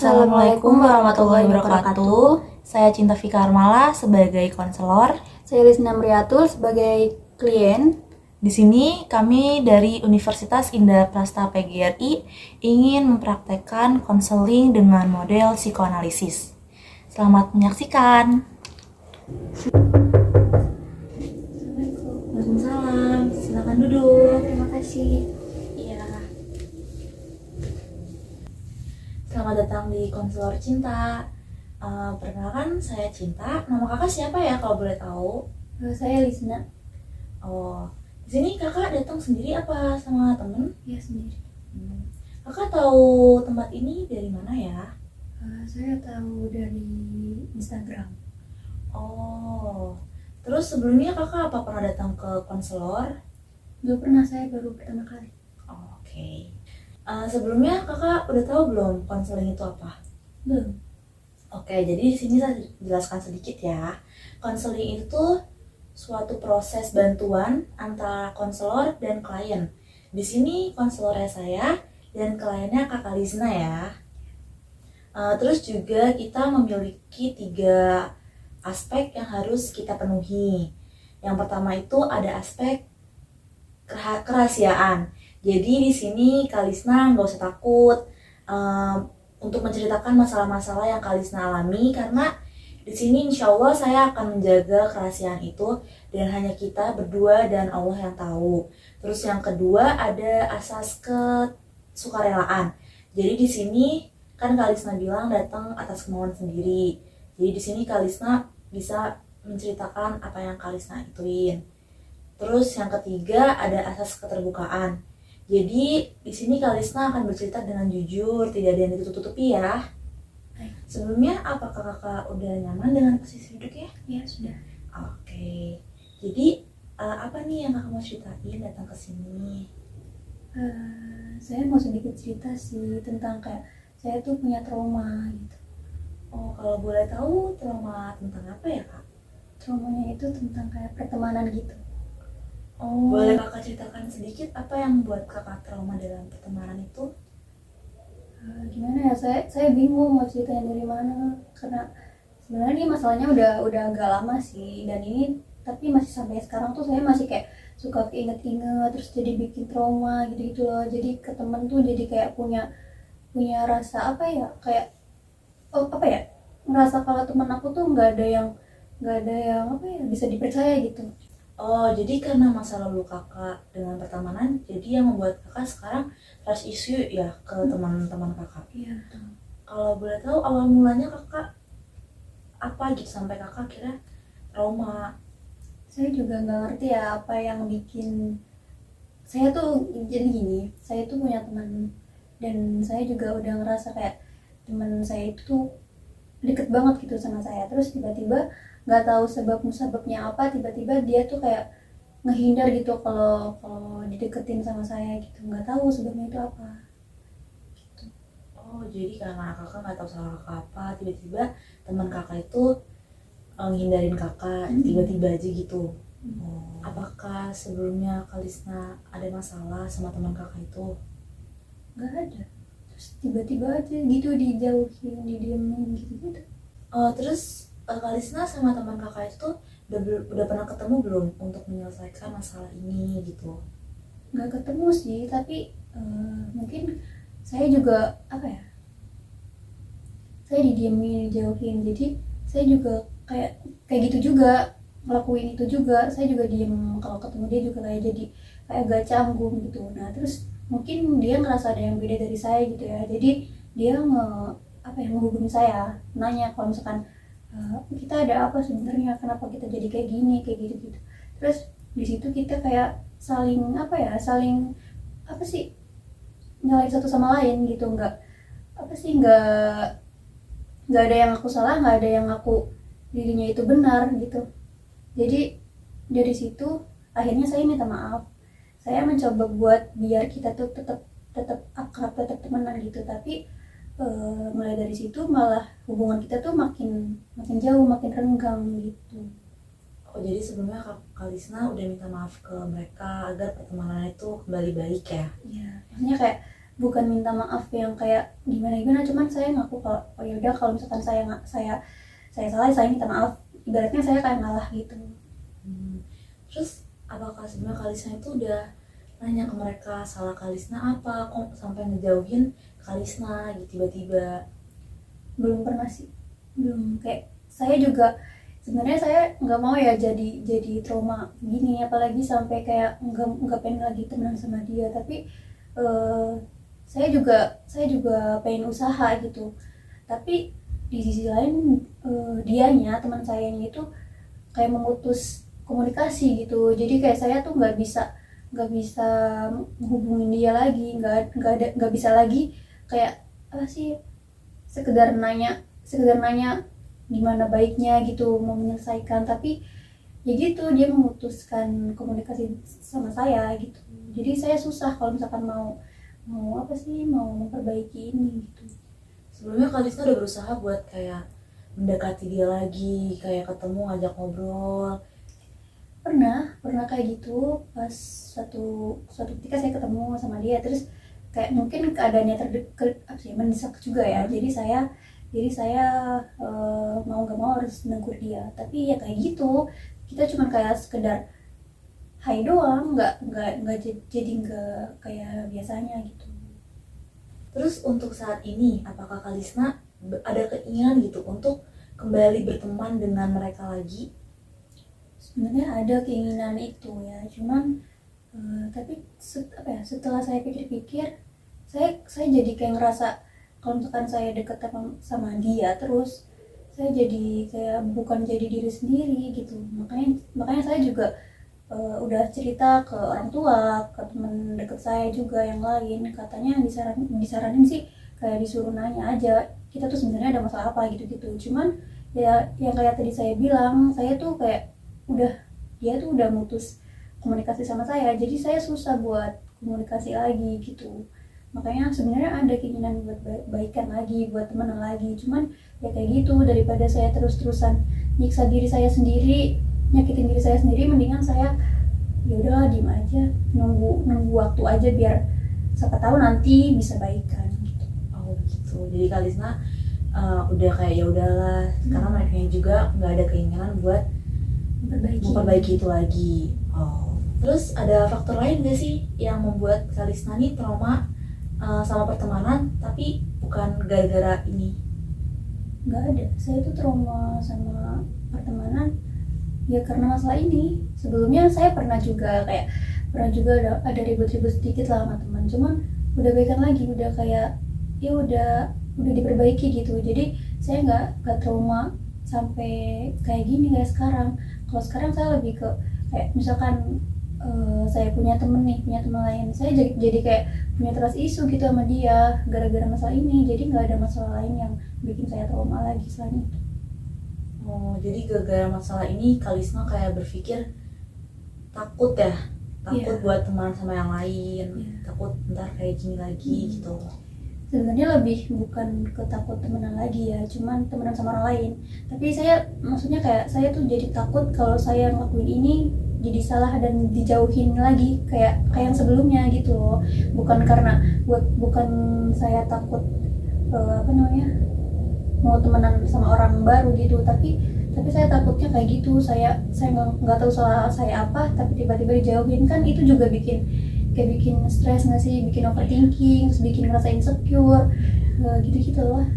Assalamualaikum warahmatullahi wabarakatuh. Saya Cinta Fika Armala sebagai konselor. Saya Lisna Mriatul sebagai klien. Di sini kami dari Universitas Indah Prasta PGRI ingin mempraktekkan konseling dengan model psikoanalisis. Selamat menyaksikan. Waalaikumsalam. Silakan duduk. Terima kasih. Iya. Selamat datang di konselor Cinta. Perkenalkan, saya Cinta. Nama kakak siapa ya kalau boleh tahu? Saya Lisna. Oh, di sini kakak datang sendiri apa sama temen? Ya, sendiri. Kakak tahu tempat ini dari mana ya? Saya tahu dari Instagram. Oh, terus sebelumnya kakak apa pernah datang ke konselor? Belum pernah, saya baru pertama kali. Oke. Sebelumnya kakak udah tahu belum konseling itu apa? Belum. Oke, jadi di sini saya jelaskan sedikit ya. Konseling itu tuh suatu proses bantuan antara konselor dan klien. Di sini konselornya saya dan kliennya Kakak Lisna ya. Terus juga kita memiliki 3 aspek yang harus kita penuhi. Yang pertama itu ada aspek kerahasiaan. Jadi di sini Kak Lisna nggak usah takut untuk menceritakan masalah-masalah yang Kak Lisna alami, karena di sini insya Allah saya akan menjaga kerahasiaan itu dan hanya kita berdua dan Allah yang tahu. Terus yang kedua ada asas kesukarelaan. Jadi di sini kan Kak Lisna bilang datang atas kemauan sendiri. Jadi di sini Kak Lisna bisa menceritakan apa yang Kak Lisna ituin. Terus yang ketiga ada asas keterbukaan. Jadi di sini Kak Lisna akan bercerita dengan jujur, tidak ada yang ditutup-tutupi ya. Sebelumnya apakah kakak udah nyaman dengan posisi duduknya? Ya, sudah. Oke. Jadi apa nih yang kakak mau ceritain datang ke sini? Saya mau sedikit cerita sih tentang kayak saya tuh punya trauma gitu. Oh, kalau boleh tahu trauma tentang apa ya kak? Traumanya itu tentang kayak pertemanan gitu. Oh, boleh kakak ceritakan sedikit apa yang membuat kakak trauma dalam pertemanan itu? Gimana ya, saya bingung mau ceritain dari mana, karena sebenarnya ini masalahnya udah agak lama sih, dan ini tapi masih sampai sekarang tuh saya masih kayak suka keinget-inget, terus jadi bikin trauma gitu loh. Jadi ke temen tuh jadi kayak punya rasa apa ya, kayak apa ya, ngerasa kalau temen aku tuh nggak ada yang apa ya, bisa dipercaya gitu. Oh, jadi karena masa lalu kakak dengan pertemanan, jadi yang membuat kakak sekarang trust issue ya ke teman-teman kakak. Iya. Kalau boleh tahu awal mulanya kakak apa gitu sampai kakak kira trauma? Saya juga nggak ngerti ya apa yang bikin saya tuh jadi gini. Saya tuh punya teman dan saya juga udah ngerasa kayak teman saya itu deket banget gitu sama saya, terus tiba-tiba nggak tahu sebabnya apa, tiba-tiba dia tuh kayak ngehindar gitu kalau dideketin sama saya gitu, nggak tahu sebabnya itu apa gitu. Oh, jadi karena kakak nggak tahu salah kakak apa, tiba-tiba teman kakak itu menghindarin kakak tiba-tiba aja gitu. Oh, apakah sebelumnya Kak Lisna ada masalah sama teman kakak itu? Nggak ada, terus tiba-tiba aja gitu dijauhin, didiemin gitu. Terus Kak Lisna sama teman kakak itu tuh udah pernah ketemu belum untuk menyelesaikan masalah ini gitu? Nggak ketemu sih, tapi mungkin saya juga apa ya, saya didiemin, dijauhin, jadi saya juga kayak gitu juga, ngelakuin itu juga. Saya juga diem kalau ketemu dia, juga kayak jadi kayak agak canggung gitu. Nah terus mungkin dia ngerasa ada yang beda dari saya gitu ya, jadi dia menghubungi saya, nanya kalau misalkan kita ada apa sebenarnya, kenapa kita jadi kayak gini, kayak gitu. Terus di situ kita kayak saling nyalain satu sama lain gitu. Nggak ada yang aku salah, nggak ada yang aku dirinya itu benar gitu. Jadi dari situ akhirnya saya minta maaf. Saya mencoba buat biar kita tuh tetap akrab, tetap temenan gitu, tapi mulai dari situ malah hubungan kita tuh makin jauh, makin renggang gitu. Oh, jadi sebelumnya Kak Lisna udah minta maaf ke mereka agar pertemanan itu kembali baik ya? Iya, maksudnya kayak bukan minta maaf yang kayak gimana gimana, cuman saya ngaku kalau oh ya udah kalau misalkan saya nggak saya salah, saya minta maaf, ibaratnya saya kayak ngalah gitu. Terus apakah sebenarnya Kalisna itu udah nanya ke mereka salah Kalisna apa kok sampai ngejauhin Kalisna gitu tiba-tiba? Belum pernah sih, belum. Kayak saya juga sebenarnya saya nggak mau ya jadi trauma gini, apalagi sampai kayak nggak pengen lagi temenan sama dia, tapi eh, saya juga pengen usaha gitu, tapi di sisi lain dianya teman sayanya itu kayak memutus komunikasi gitu, jadi kayak saya tuh nggak bisa menghubungin dia lagi, nggak bisa lagi kayak apa sih, sekedar nanya gimana baiknya gitu, mau menyelesaikan, tapi ya gitu dia memutuskan komunikasi sama saya gitu, jadi saya susah kalau misalkan mau apa sih, mau memperbaiki ini gitu. Sebelumnya Kalisna udah berusaha buat kayak mendekati dia lagi, kayak ketemu ngajak ngobrol. Pernah kayak gitu pas suatu ketika saya ketemu sama dia, terus kayak mungkin keadaannya terdekat apa sih, mendesak juga ya, jadi saya mau nggak mau harus negur dia, tapi ya kayak gitu, kita cuman kayak sekedar hai doang, nggak jadi nggak kayak biasanya gitu. Terus untuk saat ini apakah Kalisna ada keinginan gitu untuk kembali berteman dengan mereka lagi? Sebenarnya ada keinginan itu ya, cuman tapi apa ya, setelah saya pikir-pikir, saya jadi kayak ngerasa kalau misalkan saya deket sama dia terus, saya jadi kayak bukan jadi diri sendiri gitu, makanya saya juga udah cerita ke orang tua, ke teman deket saya juga yang lain, katanya disaranin sih kayak disuruh nanya aja kita tuh sebenarnya ada masalah apa gitu-gitu, cuman ya yang kayak tadi saya bilang, saya tuh kayak udah dia tuh udah mutus komunikasi sama saya, jadi saya susah buat komunikasi lagi gitu, makanya sebenarnya ada keinginan buat baikan lagi, buat temenan lagi, cuman ya kayak gitu, daripada saya terus-terusan nyiksa diri saya sendiri, nyakitin diri saya sendiri, mendingan saya ya udahlah diem aja, nunggu waktu aja, biar siapa tahu nanti bisa baikan gitu. Oh begitu. Jadi Kalisna udah kayak ya udahlah, karena mereka juga nggak ada keinginan buat memperbaiki itu lagi. Oh. Terus ada faktor lain nggak sih yang membuat Kalisna nih trauma sama pertemanan, tapi bukan gara-gara ini? Nggak ada, saya tuh trauma sama pertemanan ya karena masalah ini. Sebelumnya saya pernah juga ada ribut-ribut sedikit lah sama teman, cuman udah baikan lagi, udah kayak ya udah diperbaiki gitu, jadi saya nggak trauma sampai kayak gini kayak sekarang. Kalau sekarang saya lebih ke kayak misalkan saya punya temen lain, saya jadi kayak punya trust issue gitu sama dia gara-gara masalah ini, jadi nggak ada masalah lain yang bikin saya trauma lagi selain itu. Oh, jadi gara-gara masalah ini Kalisna kayak berpikir takut ya, takut buat teman sama yang lain, takut ntar kayak gini lagi gitu. Sebenarnya lebih bukan ketakut temenan lagi ya, cuman temenan sama orang lain, tapi maksudnya kayak saya tuh jadi takut kalau saya ngelakuin ini jadi salah dan dijauhin lagi kayak yang sebelumnya gitu loh, bukan saya takut apa namanya, mau temenan sama orang baru gitu, tapi saya takutnya kayak gitu, saya nggak tahu salah saya apa, tapi tiba-tiba dijauhin, kan itu juga bikin stres nggak sih, bikin overthinking, terus bikin ngerasa insecure gitu lah.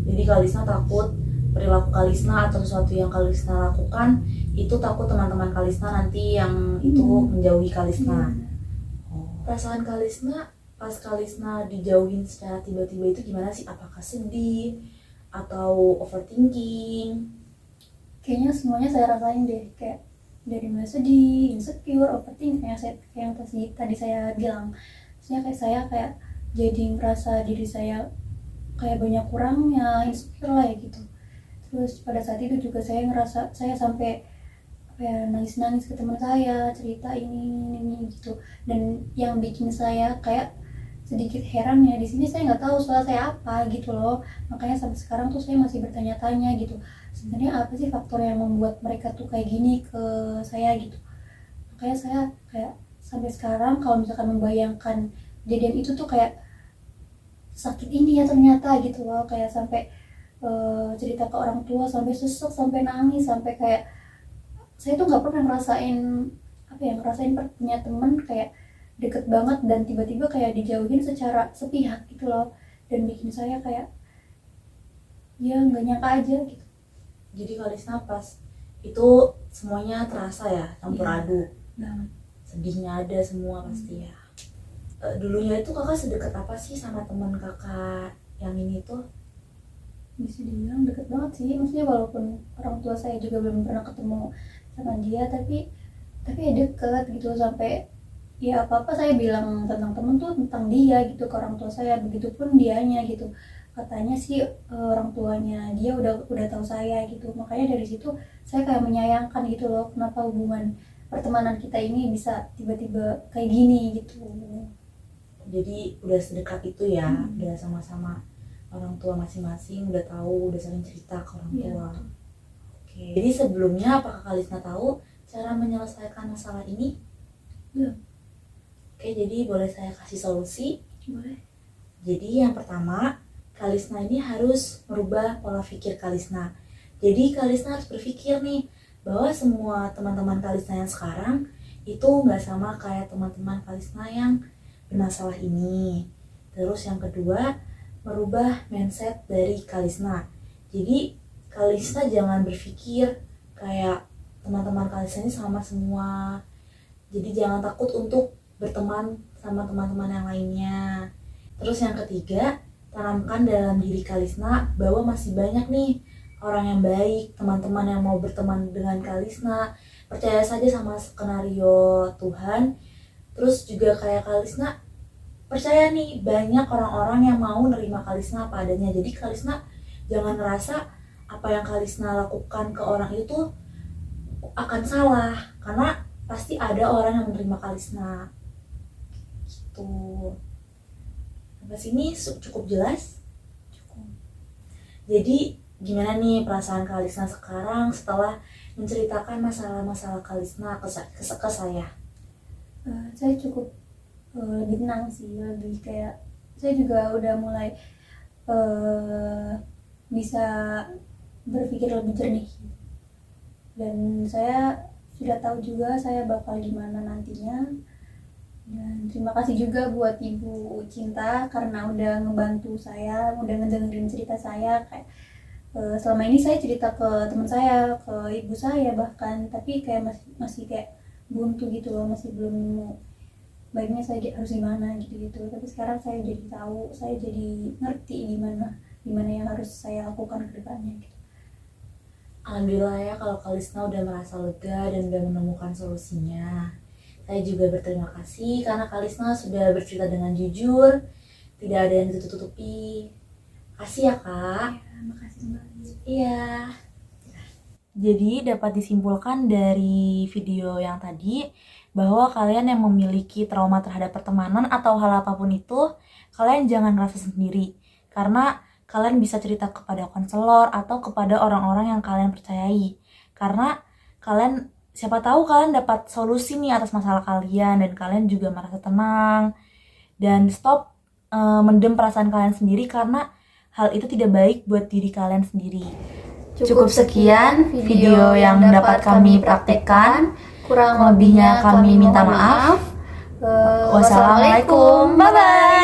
Jadi Kalisna takut perilaku Kalisna atau sesuatu yang Kalisna lakukan itu takut teman-teman Kalisna nanti yang itu menjauhi Kalisna. Perasaan Kalisna pas Kalisna dijauhin secara tiba-tiba itu gimana sih? Apakah sedih atau overthinking? Kayaknya semuanya saya rasain deh, kayak dari mulai sedih, insecure, overthinking, kayak yang tadi saya bilang. Maksudnya kayak saya kayak jadi ngerasa diri saya kayak banyak kurangnya, insecure lah ya gitu. Terus pada saat itu juga saya ngerasa saya sampai kayak nangis-nangis ke teman saya, cerita ini gitu. Dan yang bikin saya kayak sedikit heran ya, di sini saya nggak tahu soal saya apa gitu loh, makanya sampai sekarang tuh saya masih bertanya-tanya gitu, sebenarnya apa sih faktor yang membuat mereka tuh kayak gini ke saya gitu. Makanya saya kayak sampai sekarang kalau misalkan membayangkan kejadian itu tuh kayak sakit ini ya ternyata gitu loh, kayak sampai cerita ke orang tua sampai sesek, sampai nangis, sampai kayak saya tuh nggak pernah ngerasain apa ya, ngerasain punya temen kayak deket banget dan tiba-tiba kayak dijauhin secara sepihak gitu loh, dan bikin saya kayak ya nggak nyangka aja gitu. Jadi Kalisna pas itu semuanya terasa ya, campur Iya. aduk. Banget. Sedihnya ada semua pasti ya. Dulunya itu kakak sedekat apa sih sama teman kakak yang ini tuh? Bisa dibilang deket banget sih, maksudnya walaupun orang tua saya juga belum pernah ketemu sama dia, tapi ya deket gitu, sampai ya apa apa saya bilang tentang temen tuh tentang dia gitu ke orang tua saya, begitupun dianya gitu, katanya sih orang tuanya dia udah tahu saya gitu, makanya dari situ saya kayak menyayangkan gitu loh, kenapa hubungan pertemanan kita ini bisa tiba-tiba kayak gini gitu. Jadi udah sedekat itu ya, udah sama-sama orang tua masing-masing, udah tahu, udah saling cerita ke orang Iya, tua. betul. Oke. Jadi sebelumnya apakah Kalisna tahu cara menyelesaikan masalah ini? Belum. Oke, jadi boleh saya kasih solusi. Boleh. Jadi yang pertama, Kalisna ini harus merubah pola pikir Kalisna. Jadi Kalisna harus berpikir nih bahwa semua teman-teman Kalisna yang sekarang itu nggak sama kayak teman-teman Kalisna yang bermasalah ini. Terus yang kedua, merubah mindset dari Kalisna. Jadi Kalisna jangan berpikir kayak teman-teman Kalisna ini sama semua. Jadi jangan takut untuk berteman sama teman-teman yang lainnya. Terus yang ketiga, tanamkan dalam diri Kalisna bahwa masih banyak nih orang yang baik, teman-teman yang mau berteman dengan Kalisna. Percaya saja sama skenario Tuhan. Terus juga kayak Kalisna, percaya nih banyak orang-orang yang mau nerima Kalisna apa adanya. Jadi Kalisna jangan ngerasa apa yang Kalisna lakukan ke orang itu akan salah, karena pasti ada orang yang menerima Kalisna gitu. Sampai sini cukup jelas? Cukup. Jadi gimana nih perasaan Kalisna sekarang setelah menceritakan masalah-masalah Kalisna ke saya? Saya cukup lebih tenang sih, lebih kayak saya juga udah mulai bisa berpikir lebih jernih, dan saya sudah tahu juga saya bakal gimana nantinya. Dan terima kasih juga buat Ibu Cinta karena udah ngebantu saya, udah ngedengerin cerita saya. Kayak selama ini saya cerita ke teman saya, ke ibu saya bahkan, tapi kayak masih kayak buntu gitu loh, masih belum nemu baiknya saya harus gimana gitu-gitu. Tapi sekarang saya jadi tahu, saya jadi ngerti gimana yang harus saya lakukan ke depannya gitu. Alhamdulillah ya kalau Kalisna udah merasa lega dan udah menemukan solusinya. Saya juga berterima kasih karena Kalisna sudah bercerita dengan jujur, tidak ada yang ditutup-tutupi. Kasih ya Kak. Ya, makasih kembali. Iya. Jadi dapat disimpulkan dari video yang tadi bahwa kalian yang memiliki trauma terhadap pertemanan atau hal apapun itu, kalian jangan merasa sendiri. Karena kalian bisa cerita kepada konselor atau kepada orang-orang yang kalian percayai. Karena kalian, siapa tahu kalian dapat solusi nih atas masalah kalian dan kalian juga merasa tenang. Dan stop mendem perasaan kalian sendiri karena hal itu tidak baik buat diri kalian sendiri. Cukup sekian video yang dapat kami praktekkan. Kurang lebihnya kami minta maaf. Wassalamualaikum. Bye-bye.